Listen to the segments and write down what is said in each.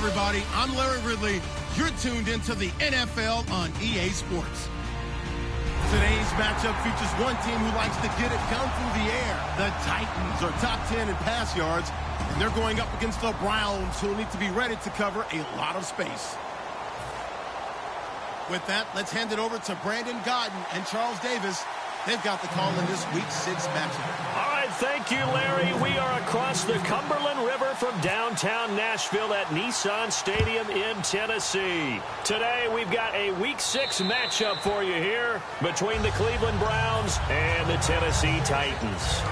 everybody. I'm Larry Ridley. You're tuned into the NFL on EA Sports. Today's matchup features one team who likes to get it done through the air. The Titans are top 10 in pass yards, and they're going up against the Browns, who will need to be ready to cover a lot of space. With that, let's hand it over to Brandon Godden and Charles Davis. They've got the call in this Week 6 matchup. All right, thank you, Larry. We are across the Cumberland River from downtown Nashville at Nissan Stadium in Tennessee. Today, we've got a Week 6 matchup for you here between the Cleveland Browns and the Tennessee Titans.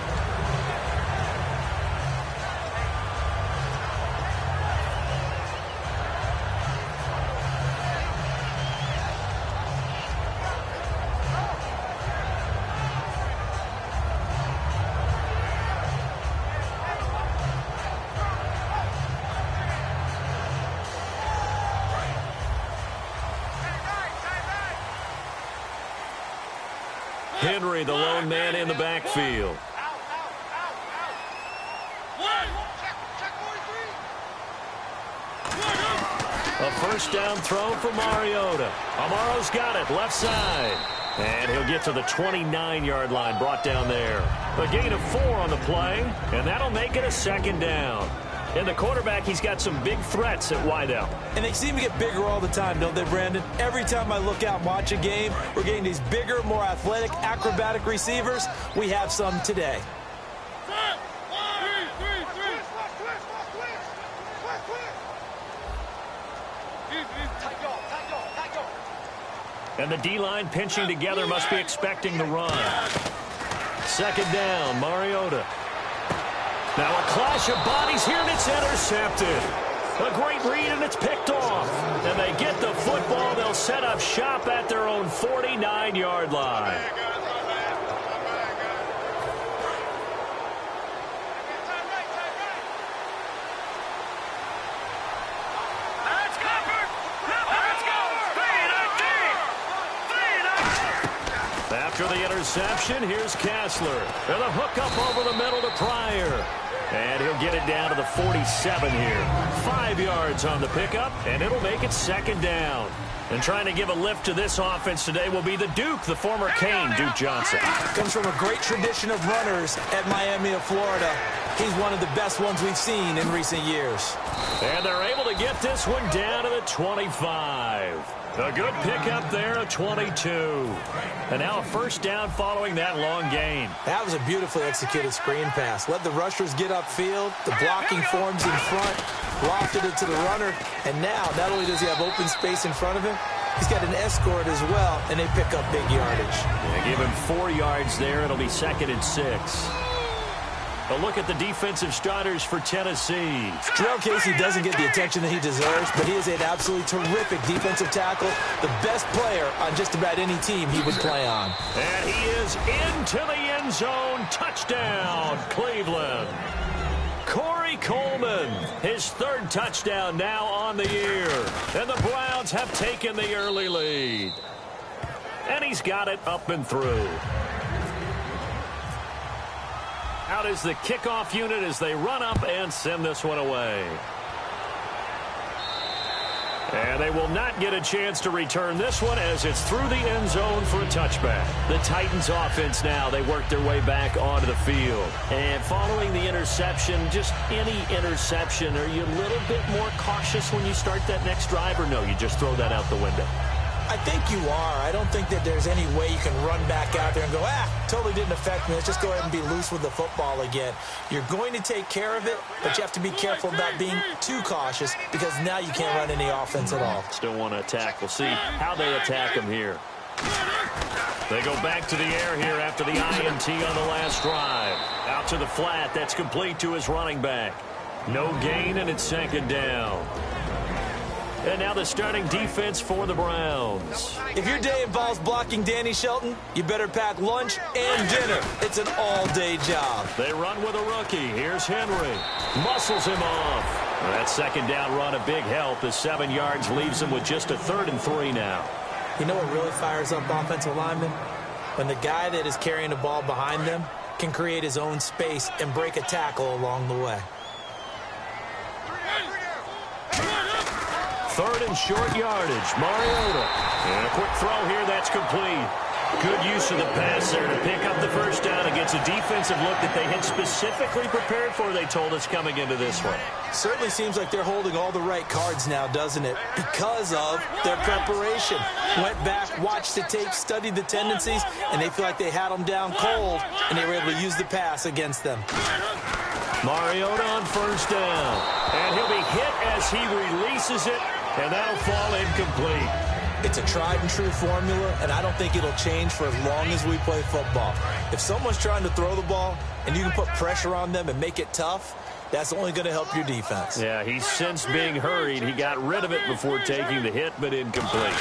Henry, the lone man in the backfield. A first down throw for Mariota. Amaro's got it, left side. And he'll get to the 29-yard line, brought down there. A gain of 4 on the play, and that'll make it a second down. And the quarterback, he's got some big threats at wideout. And they seem to get bigger all the time, don't they, Brandon? Every time I look out and watch a game, we're getting these bigger, more athletic, acrobatic receivers. We have some today. And the D-line pinching together must be expecting the run. Second down, Mariota. Now a clash of bodies here, and it's intercepted. A great read, and it's picked off. And they get the football. They'll set up shop at their own 49-yard line. After the interception, here's Kessler. And a hook up over the middle to Pryor. And he'll get it down to the 47 here. 5 yards on the pickup, and it'll make it second down. And trying to give a lift to this offense today will be the Duke, the former Cane, Duke Johnson. Comes from a great tradition of runners at Miami of Florida. He's one of the best ones we've seen in recent years. And they're able to get this one down to the 25. A good pickup there, a 22. And now a first down following that long gain. That was a beautifully executed screen pass. Let the rushers get upfield. The blocking forms in front. Lofted it to the runner. And now, not only does he have open space in front of him, he's got an escort as well, and they pick up big yardage. Yeah, give him 4 yards there. It'll be 2nd and 6. A look at the defensive starters for Tennessee. Jarrell Casey doesn't get the attention that he deserves, but he is an absolutely terrific defensive tackle, the best player on just about any team he would play on. And he is into the end zone. Touchdown, Cleveland. Corey Coleman, his 3rd touchdown now on the year. And the Browns have taken the early lead. And he's got it up and through. Out is the kickoff unit as they run up and send this one away. And they will not get a chance to return this one as it's through the end zone for a touchback. The Titans offense now, they work their way back onto the field. And following the interception, just any interception, are you a little bit more cautious when you start that next drive, or no, you just throw that out the window? I think you are. I don't think that there's any way you can run back out there and go, totally didn't affect me. Let's just go ahead and be loose with the football again. You're going to take care of it, but you have to be careful about being too cautious because now you can't run any offense at all. Still want to attack. We'll see how they attack him here. They go back to the air here after the INT on the last drive. Out to the flat. That's complete to his running back. No gain, and it's 2nd down. And now the starting defense for the Browns. If your day involves blocking Danny Shelton, you better pack lunch and dinner. It's an all-day job. They run with a rookie. Here's Henry. Muscles him off. That 2nd down run, a big help. As 7 yards leaves him with just a 3rd and 3 now. You know what really fires up offensive linemen? When the guy that is carrying the ball behind them can create his own space and break a tackle along the way. Third and short yardage. Mariota. And a quick throw here. That's complete. Good use of the pass there to pick up the first down against a defensive look that they had specifically prepared for, they told us, coming into this one. Certainly seems like they're holding all the right cards now, doesn't it? Because of their preparation. Went back, watched the tape, studied the tendencies, and they feel like they had them down cold, and they were able to use the pass against them. Mariota on first down. And he'll be hit as he releases it, and that'll fall incomplete. It's a tried-and-true formula, and I don't think it'll change for as long as we play football. If someone's trying to throw the ball and you can put pressure on them and make it tough, that's only going to help your defense. Yeah, he's since being hurried. He got rid of it before taking the hit, but incomplete.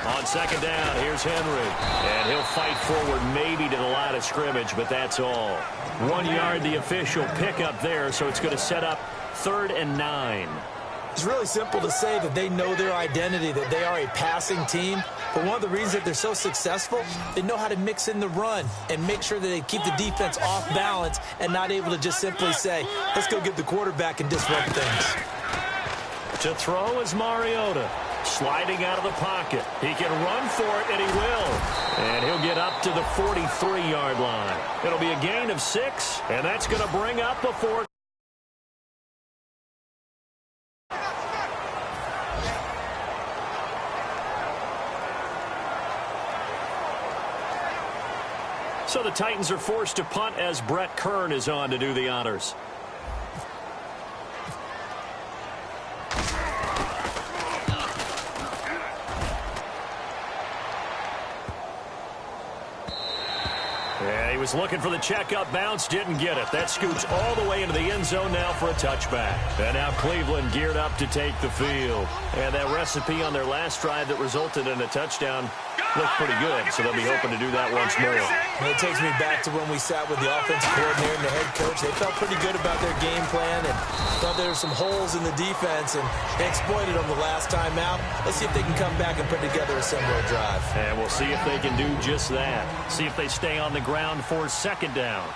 On second down, here's Henry. And he'll fight forward maybe to the line of scrimmage, but that's all. 1 yard, the official pickup there, so it's going to set up 3rd and 9. It's really simple to say that they know their identity, that they are a passing team. But one of the reasons that they're so successful, they know how to mix in the run and make sure that they keep the defense off balance and not able to just simply say, let's go get the quarterback and disrupt things. To throw is Mariota. Sliding out of the pocket. He can run for it, and he will. And he'll get up to the 43-yard line. It'll be a gain of 6, and that's going to bring up a 4. So the Titans are forced to punt as Brett Kern is on to do the honors. And he was looking for the checkup bounce, didn't get it. That scoots all the way into the end zone now for a touchback. And now Cleveland geared up to take the field. And that recipe on their last drive that resulted in a touchdown looked pretty good, so they'll be hoping to do that once more. And it takes me back to when we sat with the offensive coordinator and the head coach. They felt pretty good about their game plan and thought there were some holes in the defense, and they exploited them the last time out. Let's see if they can come back and put together a similar drive. And we'll see if they can do just that. See if they stay on the ground for second down.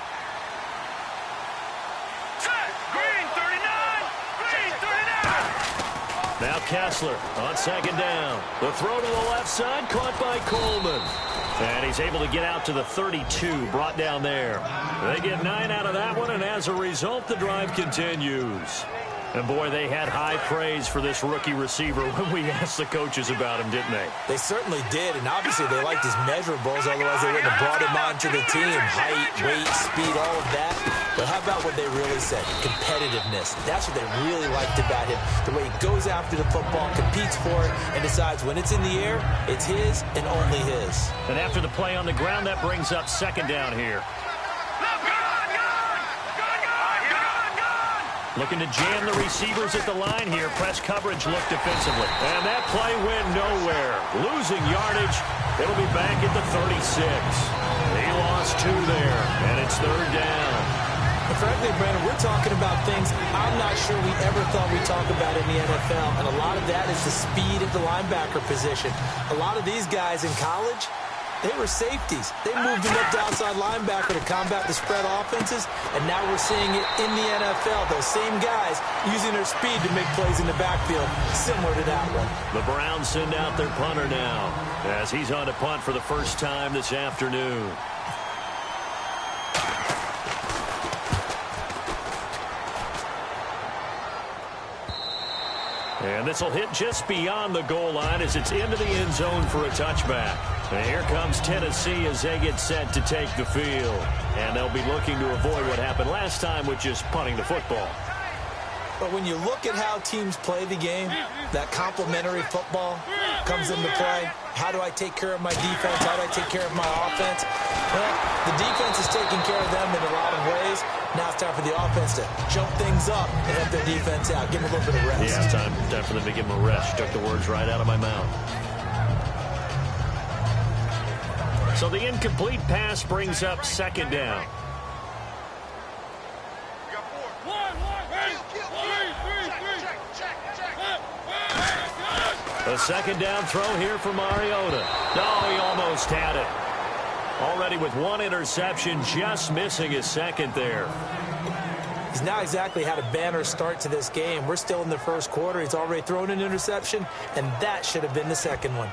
Now Kessler on second down. The throw to the left side, caught by Coleman. And he's able to get out to the 32, brought down there. They get 9 out of that one, and as a result, the drive continues. And, boy, they had high praise for this rookie receiver when we asked the coaches about him, didn't they? They certainly did, and obviously they liked his measurables, otherwise they wouldn't have brought him onto the team. Height, weight, speed, all of that. But how about what they really said? Competitiveness. That's what they really liked about him. The way he goes after the football, competes for it, and decides when it's in the air, it's his and only his. And after the play on the ground, that brings up second down here. Looking to jam the receivers at the line here. Press coverage looked defensively. And that play went nowhere. Losing yardage. It'll be back at the 36. He lost 2 there, and it's third down. But frankly, Brandon, we're talking about things I'm not sure we ever thought we'd talk about in the NFL. And a lot of that is the speed at the linebacker position. A lot of these guys in college, they were safeties. They moved them up to outside linebacker to combat the spread offenses, and now we're seeing it in the NFL. Those same guys using their speed to make plays in the backfield, similar to that one. The Browns send out their punter now as he's on to punt for the first time this afternoon. And this will hit just beyond the goal line as it's into the end zone for a touchback. And here comes Tennessee as they get set to take the field. And they'll be looking to avoid what happened last time with just punting the football. But when you look at how teams play the game, that complementary football comes into play. How do I take care of my defense? How do I take care of my offense? Well, the defense is taking care of them in a lot of ways. Now it's time for the offense to jump things up and help their defense out. Give them a little bit of rest. Yeah, it's time for them to give them a rest. Took the words right out of my mouth. So the incomplete pass brings up second down. A second down throw here for Mariota. Oh, he almost had it. Already with 1 interception, just missing his second there. He's not exactly had a banner start to this game. We're still in the first quarter. He's already thrown an interception, and that should have been the second one.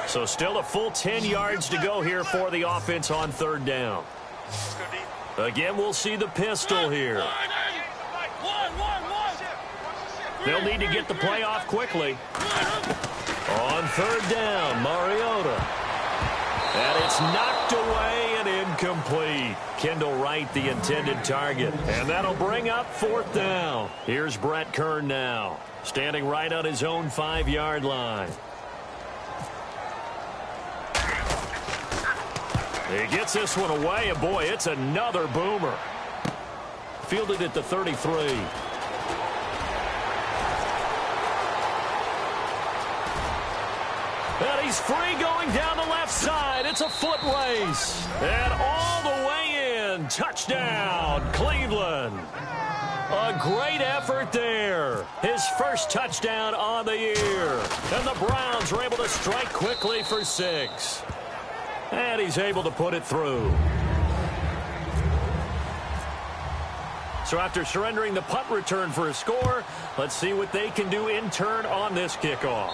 So still a full 10 yards to go here for the offense on third down. Again, we'll see the pistol here. They'll need to get the play off quickly. On third down, Mariota. And it's knocked away and incomplete. Kendall Wright, the intended target. And that'll bring up fourth down. Here's Brett Kern now, standing right on his own 5-yard line. He gets this one away, and boy, it's another boomer. Fielded at the 33. And he's free going down the left side. It's a foot race. And all the way in. Touchdown, Cleveland. A great effort there. His first touchdown on the year. And the Browns are able to strike quickly for 6. And he's able to put it through. So after surrendering the punt return for a score, let's see what they can do in turn on this kickoff.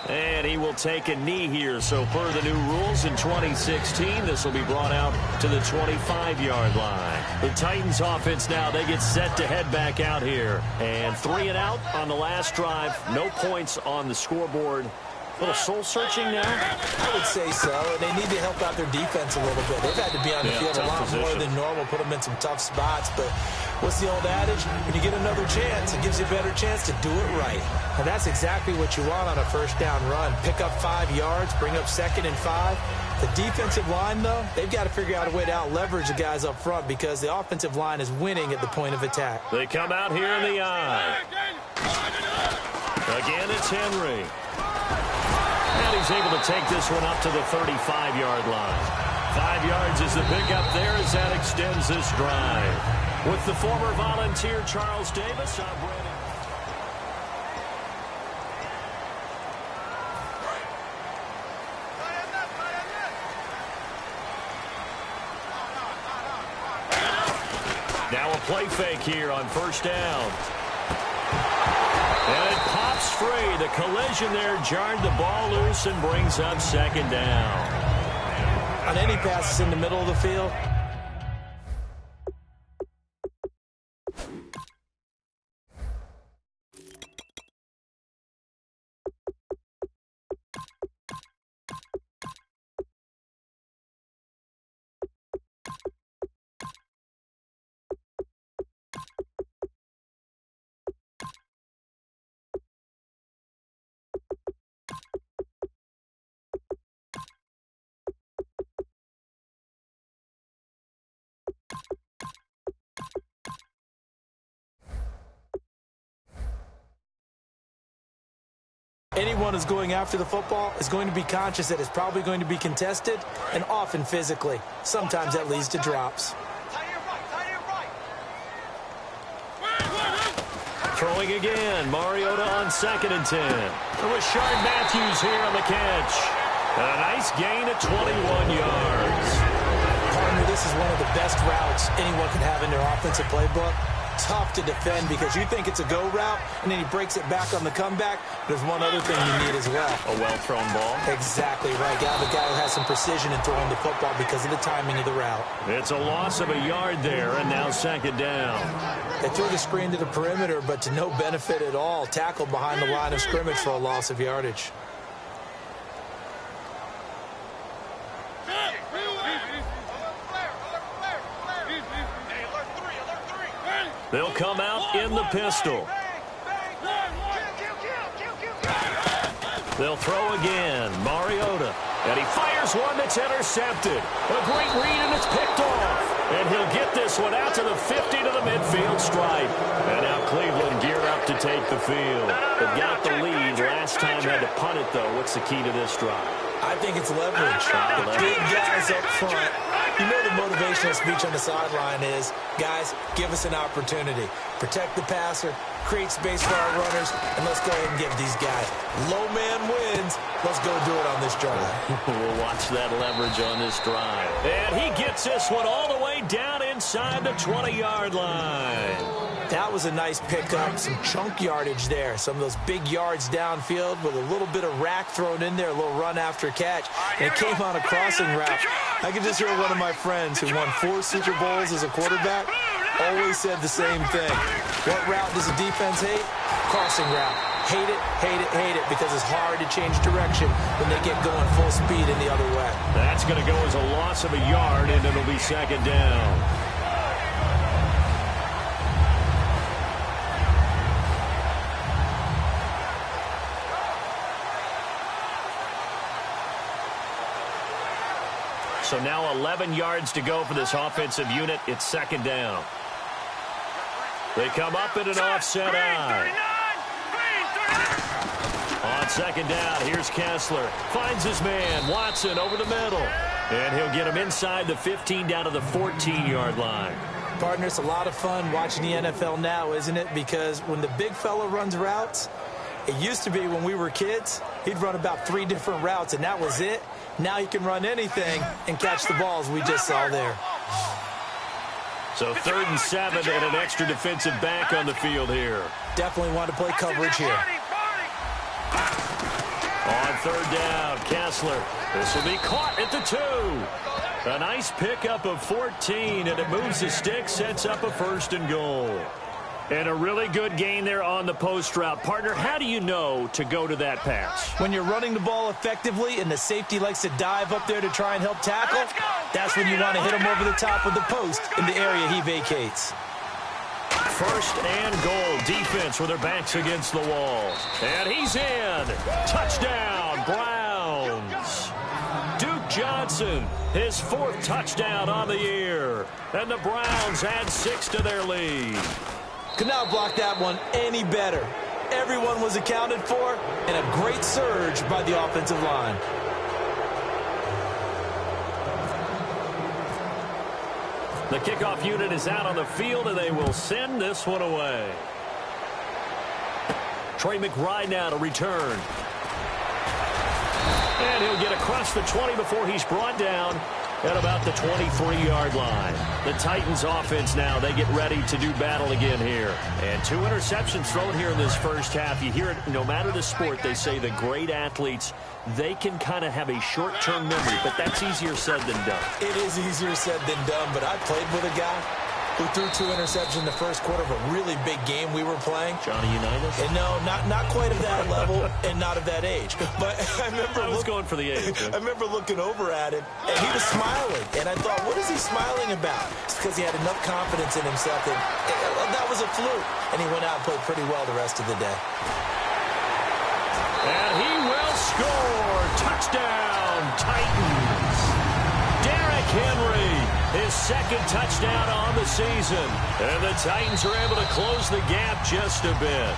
And he will take a knee here. So per the new rules in 2016, this will be brought out to the 25-yard line. The Titans offense now, they get set to head back out here. And 3 and out on the last drive. No points on the scoreboard. A little soul-searching now? I would say so, and they need to help out their defense a little bit. They've had to be on the field a lot more than normal, put them in some tough spots. But what's the old adage? When you get another chance, it gives you a better chance to do it right. And that's exactly what you want on a first down run. Pick up 5 yards, bring up 2nd and 5. The defensive line, though, they've got to figure out a way to out-leverage the guys up front because the offensive line is winning at the point of attack. They come out here in the eye. Again, it's Henry. And he's able to take this one up to the 35-yard line. 5 yards is the pickup there as that extends this drive. With the former Volunteer Charles Davis, I'm Brandon. Now a play fake here on first down. And it pops free. The collision there jarred the ball loose and brings up 2nd down. On any passes in the middle of the field, anyone who's going after the football is going to be conscious that it's probably going to be contested and often physically. Sometimes that leads to drops. Throwing again. Mariota on 2nd and 10. Rashard Matthews here on the catch. A nice gain of 21 yards. Partner, this is one of the best routes anyone can have in their offensive playbook. Tough to defend because you think it's a go route, and then he breaks it back on the comeback. There's one other thing you need as well. A well-thrown ball. Exactly right. Got the guy who has some precision in throwing the football because of the timing of the route. It's a loss of a yard there, and now 2nd down. They threw the screen to the perimeter, but to no benefit at all. Tackled behind the line of scrimmage for a loss of yardage. They'll come out in the pistol. They'll throw again. Mariota. And he fires one that's intercepted. A great read, and it's picked off. And he'll get this one out to the 50 to the midfield stripe. And now Cleveland geared up to take the field. They've got the lead. Last time had to punt it, though. What's the key to this drive? I think it's leverage. The big guys up front. You know the motivational speech on the sideline is, guys, give us an opportunity. Protect the passer, create space for our runners, and let's go ahead and give these guys. Low man wins. Let's go do it on this drive. We'll watch that leverage on this drive. And he gets this one all the way down inside the 20-yard line. That was a nice pickup, some chunk yardage there. Some of those big yards downfield with a little bit of rack thrown in there, a little run after catch. And it came on a crossing route. I can just hear one of my friends who won 4 Super Bowls as a quarterback always said the same thing. What route does the defense hate? Crossing route. Hate it, hate it, hate it, because it's hard to change direction when they get going full speed in the other way. That's going to go as a loss of a yard, and it'll be second down. So now 11 yards to go for this offensive unit. It's second down. They come up in an offset eye. On second down, here's Kessler. Finds his man, Watson, over the middle. And he'll get him inside the 15 down to the 14-yard line. Partner, it's a lot of fun watching the NFL now, isn't it? Because when the big fella runs routes, it used to be when we were kids, he'd run about 3 different routes, and that was it. Now he can run anything and catch the balls we just saw there. So 3rd and 7 and an extra defensive back on the field here. Definitely want to play coverage here. On 3rd down, Kessler. This will be caught at the 2. A nice pickup of 14, and it moves the stick, sets up a 1st and goal. And a really good gain there on the post route. Partner, how do you know to go to that pass? When you're running the ball effectively and the safety likes to dive up there to try and help tackle, that's when you want to hit him over the top of the post in the area he vacates. 1st and goal. Defense with their backs against the wall. And he's in. Touchdown, Browns. Duke Johnson, his 4th touchdown on the year. And the Browns add 6 to their lead. Could not block that one any better. Everyone was accounted for, and a great surge by the offensive line. The kickoff unit is out on the field, and they will send this one away. Trey McBride now to return. And he'll get across the 20 before he's brought down at about the 23-yard line. The Titans offense now, they get ready to do battle again here. And 2 interceptions thrown here in this first half. You hear it, no matter the sport, they say the great athletes, they can kind of have a short-term memory, but that's easier said than done. It is easier said than done, but I played with a guy who threw 2 interceptions in the first quarter of a really big game we were playing. Johnny Unitas? And no, not quite of that level and not of that age. But I remember I was going for the age. I remember looking over at him, and he was smiling. And I thought, what is he smiling about? It's because he had enough confidence in himself that that was a fluke. And he went out and played pretty well the rest of the day. And he will score. Touchdown, Titans. Derrick Henry, his 2nd touchdown on the season. And the Titans are able to close the gap just a bit.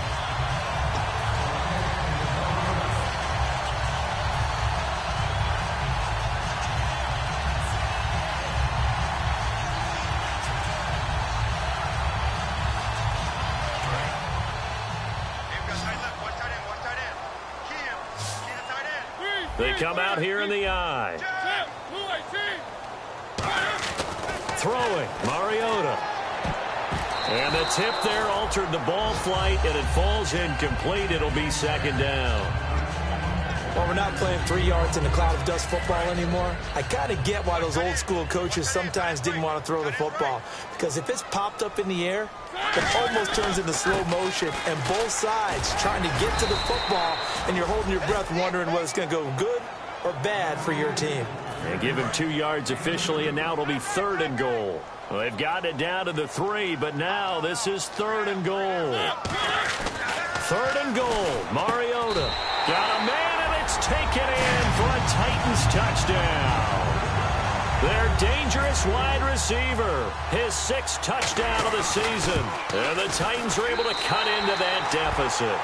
They come out here in the eye. Throwing, Mariota. And the tip there altered the ball flight, and it falls incomplete. It'll be second down. Well, we're not playing 3 yards in a cloud of dust football anymore. I kind of get why those old school coaches sometimes didn't want to throw the football. Because if it's popped up in the air, it almost turns into slow motion, and both sides trying to get to the football, and you're holding your breath wondering whether it's going to go good or bad for your team. They give him 2 yards officially, and now it'll be 3rd and goal. Well, they've gotten it down to the 3, but now this is 3rd and goal. 3rd and goal. Mariota got a man, and it's taken in for a Titans touchdown. Their dangerous wide receiver, his 6th touchdown of the season. And the Titans are able to cut into that deficit.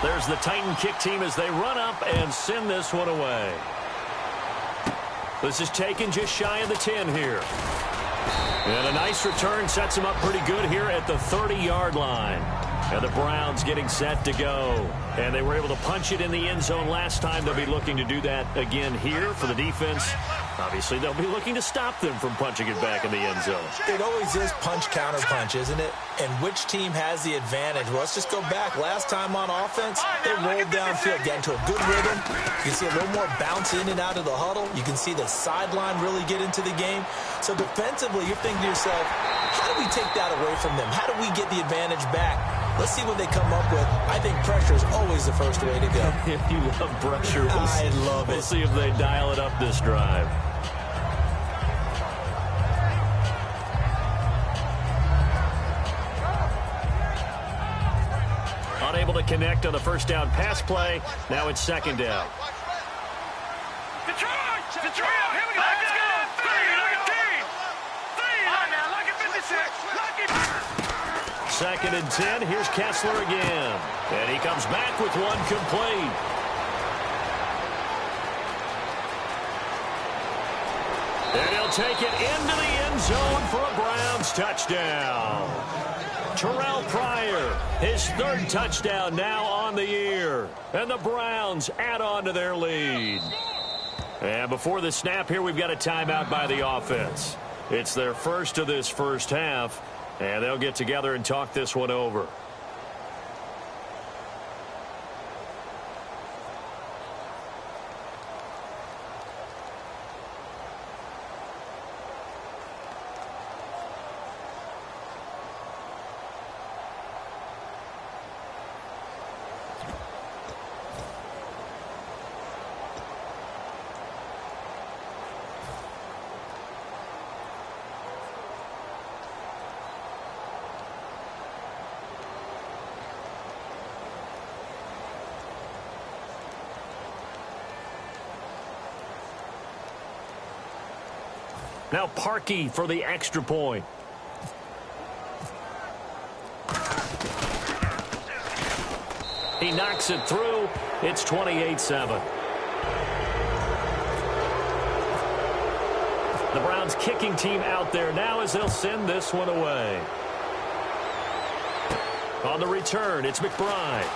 There's the Titan kick team as they run up and send this one away. This is taken just shy of the 10 here. And a nice return sets him up pretty good here at the 30-yard line. And the Browns getting set to go. And they were able to punch it in the end zone last time. They'll be looking to do that again here for the defense. Obviously, they'll be looking to stop them from punching it back in the end zone. It always is punch-counter-punch, isn't it? And which team has the advantage? Well, let's just go back. Last time on offense, they rolled downfield, got into a good rhythm. You can see a little more bounce in and out of the huddle. You can see the sideline really get into the game. So defensively, you're thinking to yourself, how do we take that away from them? How do we get the advantage back? Let's see what they come up with. I think pressure is always the first way to go. You love pressure. I love it. We'll see if they dial it up this drive. Unable to connect on the first down pass play. Now it's second down. Detroit! Here we go! Let's go! 3, lucky 56! Lucky! Second and 10. Here's Kessler again. And he comes back with one complete. And he'll take it into the end zone for a Browns touchdown. Terrell Pryor, his third touchdown now on the year. And the Browns add on to their lead. And before the snap here, we've got a timeout by the offense. It's their first of this first half. And they'll get together and talk this one over. Now Parkey for the extra point. He knocks it through. It's 28-7. The Browns kicking team out there now as they'll send this one away. On the return, it's McBride.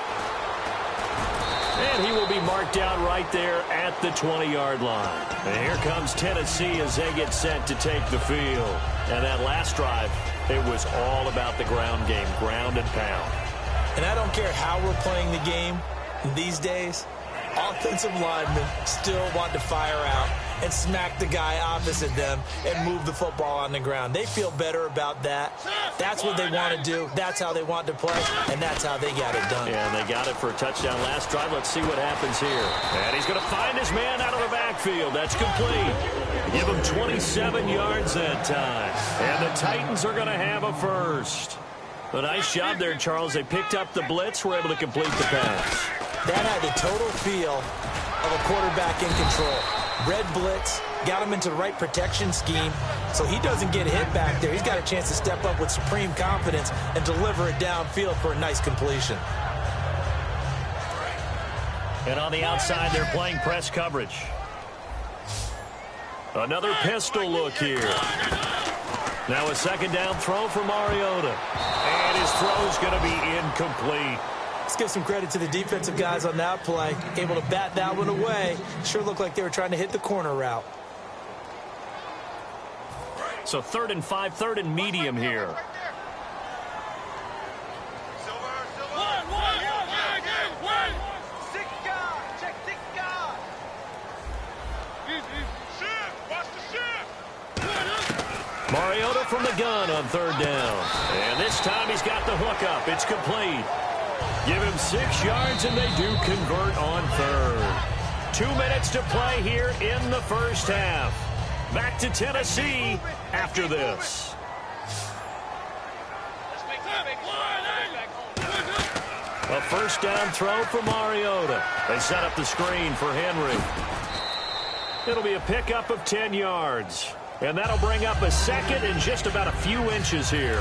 And he will be marked down right there at the 20-yard line. And here comes Tennessee as they get set to take the field. And that last drive, it was all about the ground game, ground and pound. And I don't care how we're playing the game these days, offensive linemen still want to fire out and smack the guy opposite them and move the football on the ground. They feel better about that. That's what they want to do. That's how they want to play, and that's how they got it done. Yeah, and they got it for a touchdown last drive. Let's see what happens here. And he's going to find his man out of the backfield. That's complete. Give him 27 yards that time. And the Titans are going to have a first. A nice job there, Charles. They picked up the blitz, were able to complete the pass. That had the total feel of a quarterback in control. Red blitz, got him into the right protection scheme, so he doesn't get hit back there. He's got a chance to step up with supreme confidence and deliver it downfield for a nice completion. And on the outside, they're playing press coverage. Another pistol look here. Now a second down throw for Mariota. And his throw's going to be incomplete. Let's give some credit to the defensive guys on that play. Able to bat that one away. Sure looked like they were trying to hit the corner route. So 3rd and 5, 3rd and medium here. Mariota from the gun on 3rd down. And this time he's got the hook up. It's complete. Give him 6 yards, and they do convert on 3rd. 2 minutes to play here in the first half. Back to Tennessee after this. A first down throw for Mariota. They set up the screen for Henry. It'll be a pickup of 10 yards. And that'll bring up a second and just about a few inches here.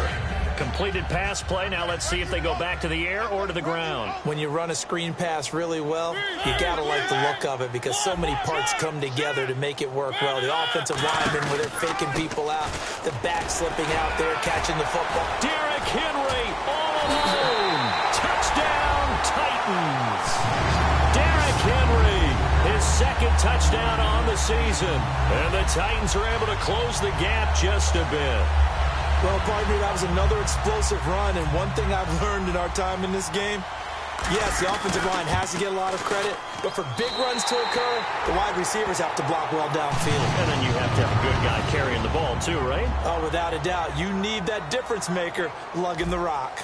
completed pass play. Now let's see if they go back to the air or to the ground. When you run a screen pass really well, you got to like the look of it because so many parts come together to make it work well. The offensive linemen, where they're faking people out, the back slipping out there, catching the football. Derrick Henry all alone. Touchdown, Titans. Derrick Henry, his second touchdown on the season. And the Titans are able to close the gap just a bit. Well, partner, that was another explosive run, and one thing I've learned in our time in this game, yes, the offensive line has to get a lot of credit, but for big runs to occur, the wide receivers have to block well downfield. And then you have to have a good guy carrying the ball too, right? Oh, without a doubt. You need that difference maker lugging the rock.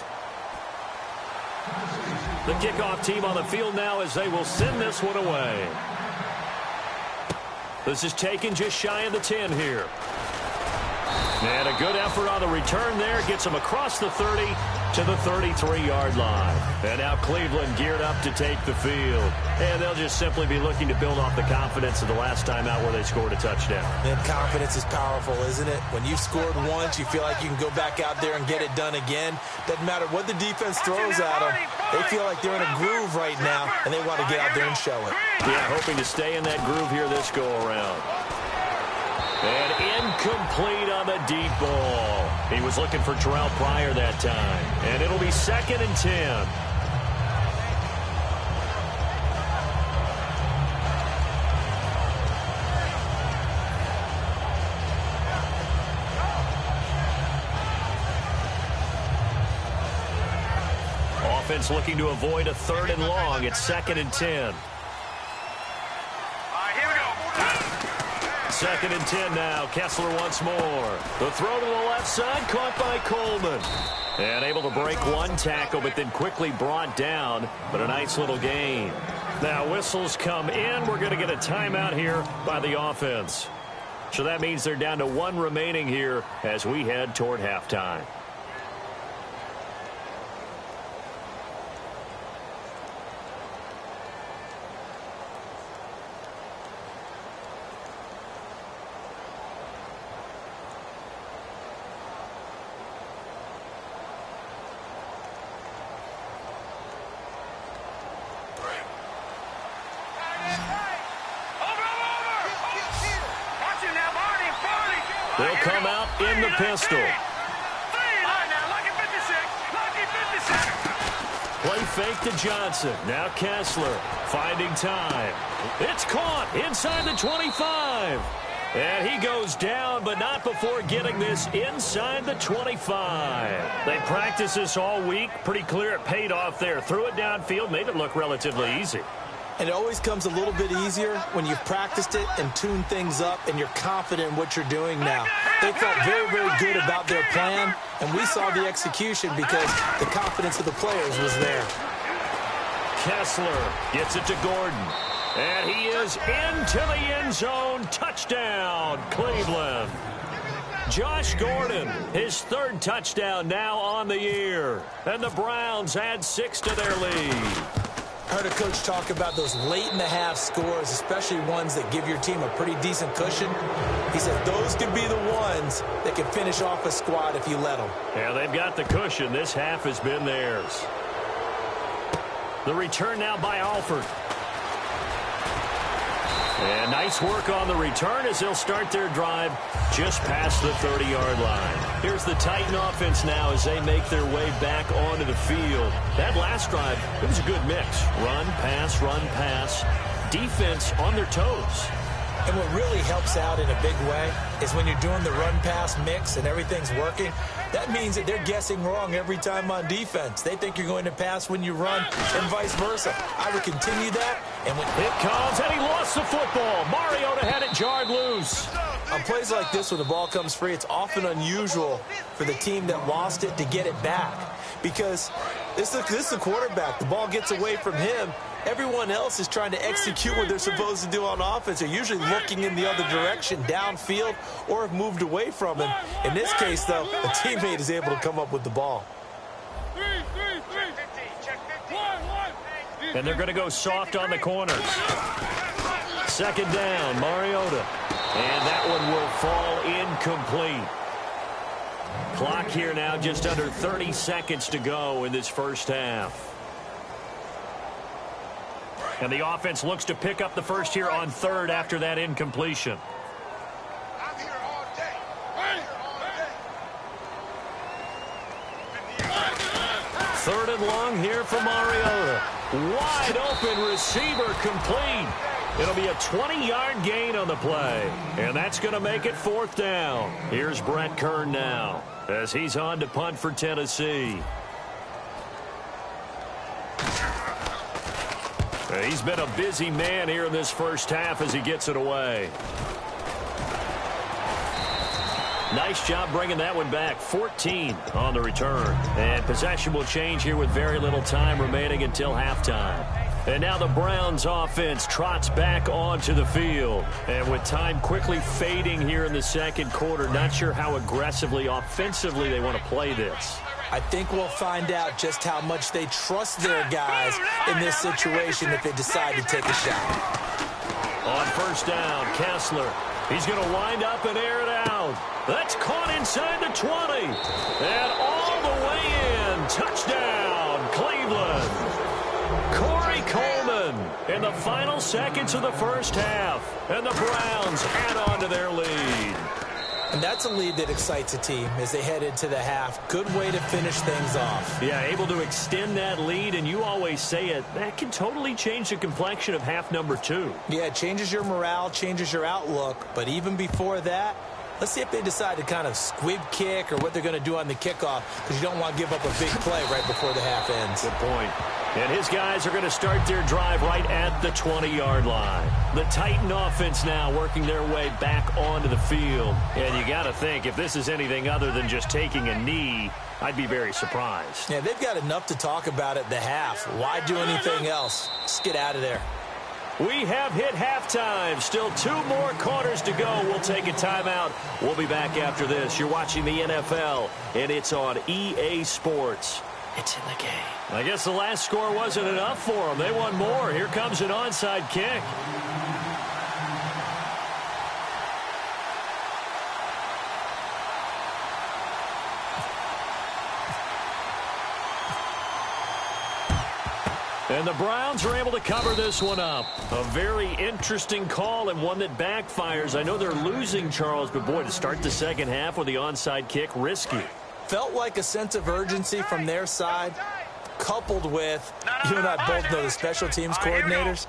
The kickoff team on the field now as they will send this one away. This is taken just shy of the 10 here. And a good effort on the return there. Gets him across the 30 to the 33-yard line. And now Cleveland geared up to take the field. And they'll just simply be looking to build off the confidence of the last time out where they scored a touchdown. And confidence is powerful, isn't it? When you've scored once, you feel like you can go back out there and get it done again. Doesn't matter what the defense throws at them. They feel like they're in a groove right now, and they want to get out there and show it. Yeah, hoping to stay in that groove here this go-around. And incomplete on the deep ball. He was looking for Terrell Pryor that time. And it'll be 2nd and 10. Offense looking to avoid a 3rd and long. It's 2nd and 10. 2nd and 10 now. Kessler once more. The throw to the left side, caught by Coleman. And able to break one tackle, but then quickly brought down. But a nice little gain. Now whistles come in. We're going to get a timeout here by the offense. So that means they're down to 1 remaining here as we head toward halftime. They'll come out in the pistol. Play fake to Johnson. Now Kessler finding time. It's caught inside the 25. And he goes down, but not before getting this inside the 25. They practiced this all week. Pretty clear it paid off there. Threw it downfield, made it look relatively easy. And it always comes a little bit easier when you've practiced it and tuned things up and you're confident in what you're doing now. They felt very, very good about their plan, and we saw the execution because the confidence of the players was there. Kessler gets it to Gordon. And he is into the end zone. Touchdown, Cleveland. Josh Gordon, his 3rd touchdown now on the year. And the Browns add 6 to their lead. I heard a coach talk about those late-in-the-half scores, especially ones that give your team a pretty decent cushion. He said those could be the ones that can finish off a squad if you let them. Yeah, they've got the cushion. This half has been theirs. The return now by Alford. And nice work on the return as they'll start their drive just past the 30-yard line. Here's the Titan offense now as they make their way back onto the field. That last drive, it was a good mix. Run, pass, defense on their toes. And what really helps out in a big way is when you're doing the run-pass mix and everything's working, that means that they're guessing wrong every time on defense. They think you're going to pass when you run and vice versa. I would continue that. And when it comes, and he lost the football. Mariota had it jarred loose. On plays like this, when the ball comes free, it's often unusual for the team that lost it to get it back. Because this is the quarterback. The ball gets away from him. Everyone else is trying to execute what they're supposed to do on offense. They're usually looking in the other direction, downfield, or have moved away from him. In this case, though, a teammate is able to come up with the ball. And they're going to go soft on the corners. 2nd down, Mariota. And that one will fall incomplete. Clock here now, just under 30 seconds to go in this first half. And the offense looks to pick up the first here on third after that incompletion. I'm here all day. I'm here all day. Third and long here for Mariota. Wide open receiver complete. It'll be a 20-yard gain on the play. And that's going to make it fourth down. Here's Brett Kern now as he's on to punt for Tennessee. He's been a busy man here in this first half as he gets it away. Nice job bringing that one back. 14 on the return. And possession will change here with very little time remaining until halftime. And now the Browns offense trots back onto the field. And with time quickly fading here in the second quarter, not sure how aggressively, offensively they want to play this. I think we'll find out just how much they trust their guys in this situation if they decide to take a shot. On first down, Kessler. He's going to wind up and air it out. That's caught inside the 20. And all the way in. Touchdown, Cleveland. Corey Coleman in the final seconds of the first half. And the Browns add on to their lead. And that's a lead that excites a team as they head into the half. Good way to finish things off. Yeah, able to extend that lead, and you always say it, that can totally change the complexion of half number 2. Yeah, it changes your morale, changes your outlook. But even before that, let's see if they decide to kind of squib kick or what they're going to do on the kickoff, because you don't want to give up a big play right before the half ends. Good point. And his guys are going to start their drive right at the 20-yard line. The Titan offense now working their way back onto the field. And you got to think, if this is anything other than just taking a knee, I'd be very surprised. Yeah, they've got enough to talk about at the half. Why do anything else? Just get out of there. We have hit halftime. Still 2 more quarters to go. We'll take a timeout. We'll be back after this. You're watching the NFL, and it's on EA Sports. It's in the game. I guess the last score wasn't enough for them. They won more. Here comes an onside kick. And the Browns are able to cover this one up. A very interesting call and one that backfires. I know they're losing, Charles, but boy, to start the second half with the onside kick, risky. Felt like a sense of urgency from their side, coupled with, you and I both know the special teams coordinators.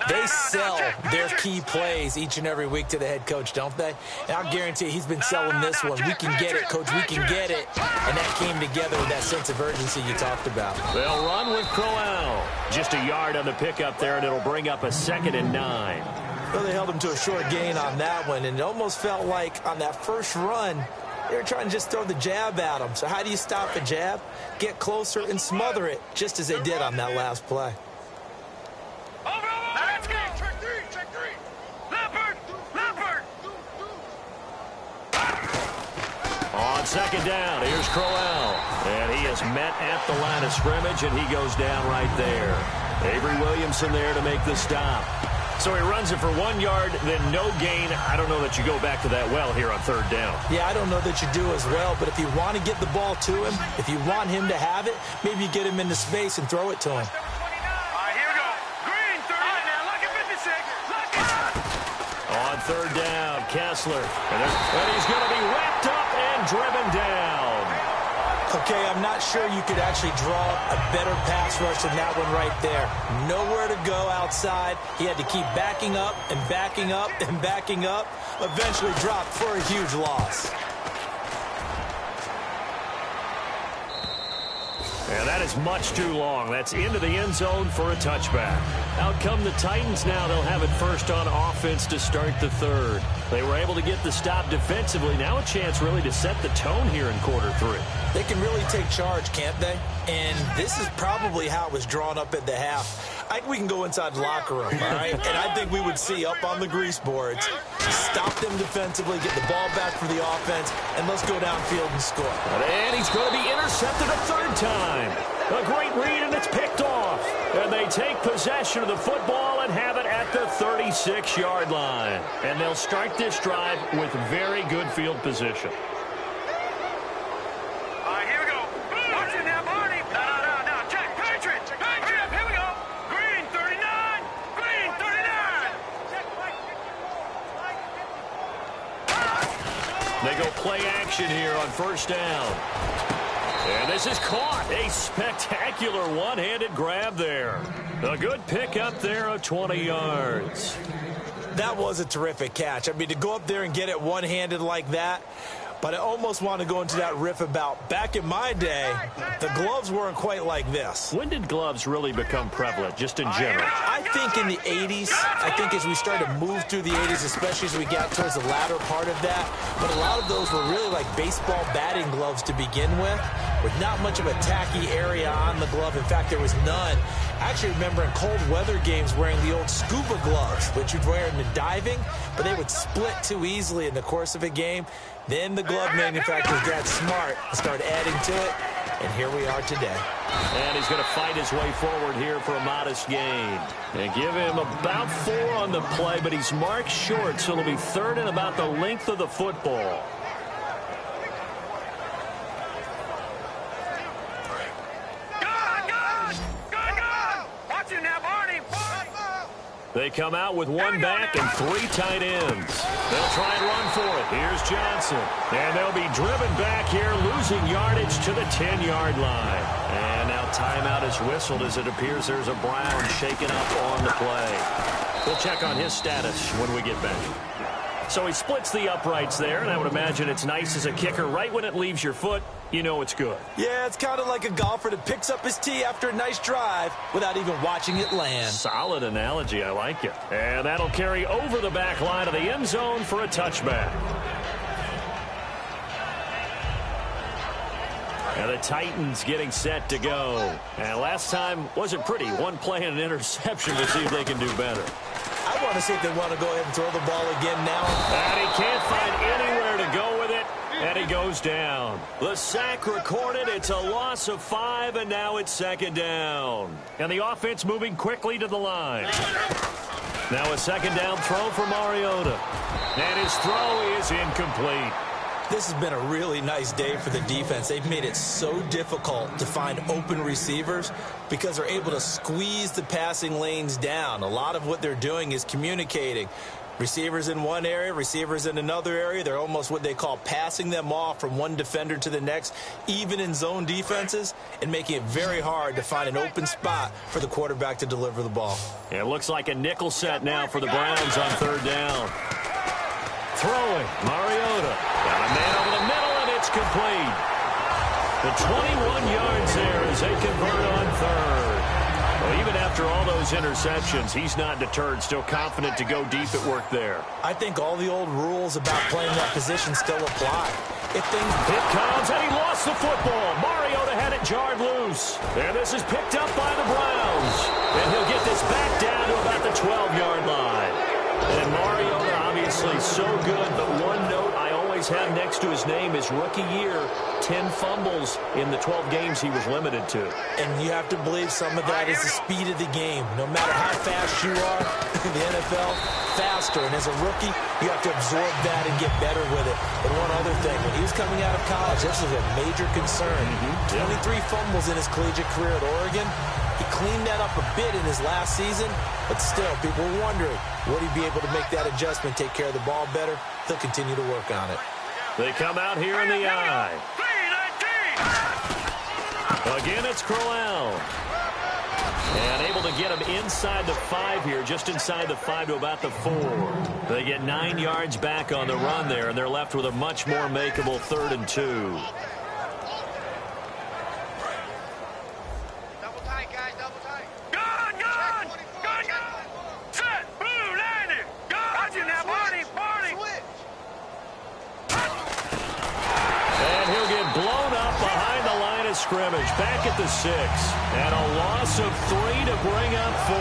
They sell their key plays each and every week to the head coach, don't they? And I'll guarantee he's been selling this one. We can get it, coach, we can get it. And that came together with that sense of urgency you talked about. They'll run with Crowell. Just a yard on the pickup there, and it'll bring up a 2nd and 9. Well, they held him to a short gain on that one, and it almost felt like on that first run, they were trying to just throw the jab at him. So how do you stop a jab? Get closer and smother it, just as they did on that last play. Let's go. Check three. Leopard. On second down, here's Crowell. And he is met at the line of scrimmage, and he goes down right there. Avery Williamson there to make the stop. So he runs it for 1 yard, then no gain. I don't know that you go back to that well here on third down. Yeah, I don't know that you do as well, but if you want to get the ball to him, if you want him to have it, maybe you get him into space and throw it to him. All right, here we go. Green, 30. All right, now, look at 56. On third down, Kessler. And he's going to be wrapped up and driven down. Okay, I'm not sure you could actually draw a better pass rush than that one right there. Nowhere to go outside. He had to keep backing up and backing up and backing up. Eventually dropped for a huge loss. And that is much too long. That's into the end zone for a touchback. Out come the Titans now. They'll have it first on offense to start the third. They were able to get the stop defensively. Now a chance really to set the tone here in quarter 3. They can really take charge, can't they? And this is probably how it was drawn up at the half. I think we can go inside the locker room, all right? And I think we would see up on the grease boards, stop them defensively, get the ball back for the offense, and let's go downfield and score. And he's going to be intercepted a third time. A great read, and it's picked off. And they take possession of the football and have it at the 36-yard line. And they'll start this drive with very good field position. action here on first down. And this is caught. A spectacular one-handed grab there. A good pickup there of 20 yards. That was a terrific catch. I mean, to go up there and get it one-handed like that, but I almost want to go into that riff about back in my day, the gloves weren't quite like this. When did gloves really become prevalent, just in general? I think in the 80s. I think as we started to move through the 80s, especially as we got towards the latter part of that. But a lot of those were really like baseball batting gloves to begin with not much of a tacky area on the glove. In fact, there was none. I actually remember in cold weather games wearing the old scuba gloves, which you'd wear in the diving, but they would split too easily in the course of a game. Then the glove manufacturers got smart and started adding to it, and here we are today. And he's going to fight his way forward here for a modest gain. And give him about 4 on the play, but he's marked short, so it'll be third and about the length of the football. They come out with 1 back and 3 tight ends. They'll try and run for it. Here's Johnson. And they'll be driven back here, losing yardage to the 10-yard line. And now timeout is whistled as it appears there's a Brown shaken up on the play. We'll check on his status when we get back. So he splits the uprights there, and I would imagine it's nice as a kicker. Right when it leaves your foot, you know it's good. Yeah, it's kind of like a golfer that picks up his tee after a nice drive without even watching it land. Solid analogy. I like it. And that'll carry over the back line of the end zone for a touchback. And the Titans getting set to go. And last time wasn't pretty. 1 play and an interception. We'll see if they can do better. I want to see if they want to go ahead and throw the ball again now. And he can't find anywhere to go with it. And he goes down. The sack recorded. It's a loss of 5, and now it's second down. And the offense moving quickly to the line. Now a second down throw for Mariota. And his throw is incomplete. This has been a really nice day for the defense. They've made it so difficult to find open receivers because they're able to squeeze the passing lanes down. A lot of what they're doing is communicating. Receivers in one area, receivers in another area. They're almost what they call passing them off from one defender to the next, even in zone defenses, and making it very hard to find an open spot for the quarterback to deliver the ball. Yeah, it looks like a nickel set now for the Browns on third down. Throwing, Mariota. Got a man over the middle, and it's complete. The 21 yards there as they convert on third. Well, even after all those interceptions, he's not deterred, still confident to go deep at work there. I think all the old rules about playing that position still apply. It comes, and he lost the football. Mariota had it jarred loose. And this is picked up by the Browns. And he'll get this back down to about the 12-yard line. And Mariota, obviously so good, but one note I always have next to his name is rookie year, 10 fumbles in the 12 games he was limited to. And you have to believe some of that is the speed of the game. No matter how fast you are in the NFL, faster. And as a rookie, you have to absorb that and get better with it. And one other thing, when he was coming out of college, this was a major concern. 23 fumbles in his collegiate career at Oregon. He cleaned that up a bit in his last season, but still, people were wondering, would he be able to make that adjustment, take care of the ball better? He'll continue to work on it. They come out here in the eye. Again, it's Crowell. And able to get him inside the 5 here, just inside the 5 to about the 4. They get 9 yards back on the run there, and they're left with a much more makeable 3rd and 2. Scrimmage back at the 6, and a loss of 3 to bring up 4.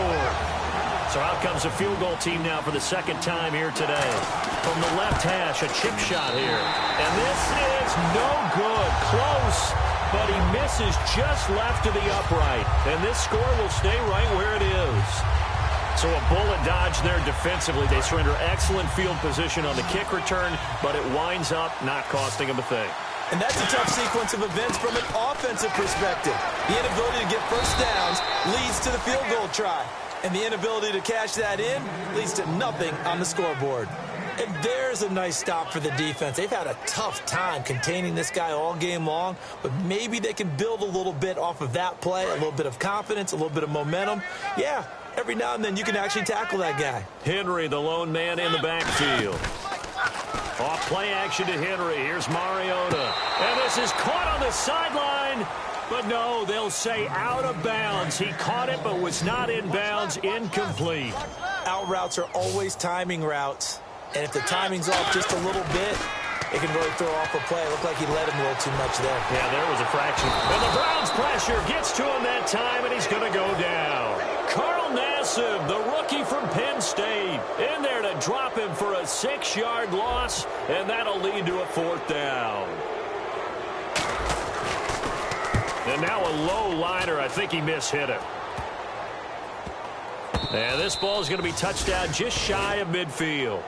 So out comes a field goal team now for the second time here today. From the left hash, a chip shot here, and this is no good. Close, but he misses just left to the upright, and this score will stay right where it is. So a bullet dodge there defensively. They surrender excellent field position on the kick return, but it winds up not costing them a thing. And that's a tough sequence of events from an offensive perspective. The inability to get first downs leads to the field goal try. And the inability to cash that in leads to nothing on the scoreboard. And there's a nice stop for the defense. They've had a tough time containing this guy all game long, but maybe they can build a little bit off of that play, a little bit of confidence, a little bit of momentum. Yeah, every now and then you can actually tackle that guy. Henry, the lone man in the backfield. Off play action to Henry. Here's Mariota. And this is caught on the sideline. But no, they'll say out of bounds. He caught it but was not in bounds. Incomplete. Out routes are always timing routes. And if the timing's off just a little bit, it can really throw off a play. It looked like he let him a little too much there. Yeah, there was a fraction. And the Browns pressure gets to him that time, and he's going to go down. Carl Nassib, the rookie from Penn State, in there to drop him for a 6-yard loss, and that'll lead to a 4th down. And now a low liner. I think he mishit it. And this ball is going to be touched down just shy of midfield.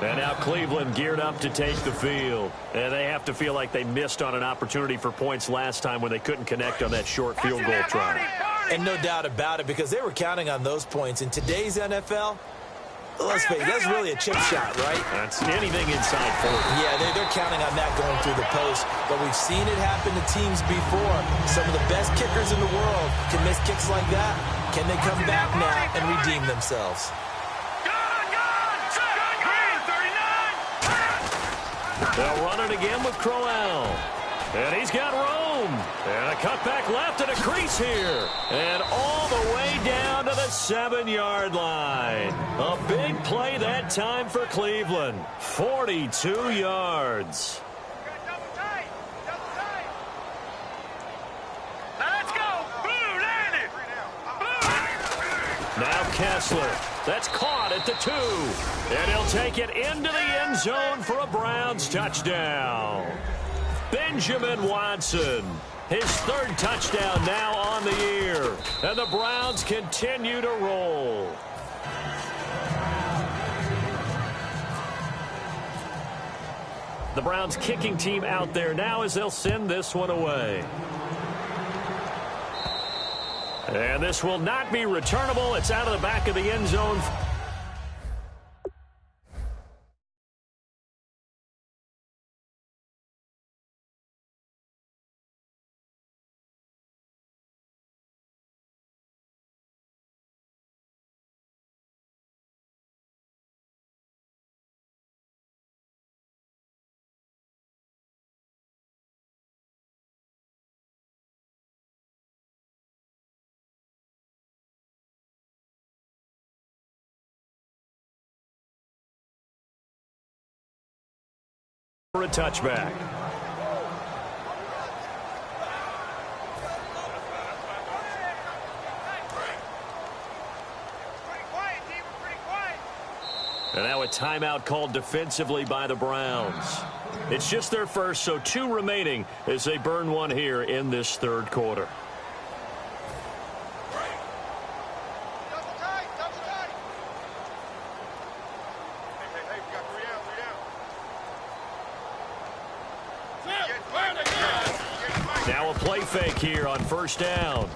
And now Cleveland geared up to take the field. And they have to feel like they missed on an opportunity for points last time when they couldn't connect on that short field goal try. And no doubt about it, because they were counting on those points. In today's NFL, let's face it, that's really a chip shot, right? That's anything inside 40. Yeah, they're counting on that going through the post. But we've seen it happen to teams before. Some of the best kickers in the world can miss kicks like that. Can they come back now and redeem themselves? They'll run it again with Crowell. And he's got room. And a cutback left and a crease here. And all the way down to the 7-yard line. A big play that time for Cleveland. 42 yards. Let's go. Blue landed. Now Kessler. That's caught at the 2. And he'll take it into the end zone for a Browns touchdown. Benjamin Watson, his 3rd touchdown now on the year. And the Browns continue to roll. The Browns kicking team out there now as they'll send this one away. And this will not be returnable. It's out of the back of the end zone. For a touchback. And now a timeout called defensively by the Browns. It's just their first, so 2 remaining as they burn one here in this 3rd quarter. Now a play fake here on 1st down.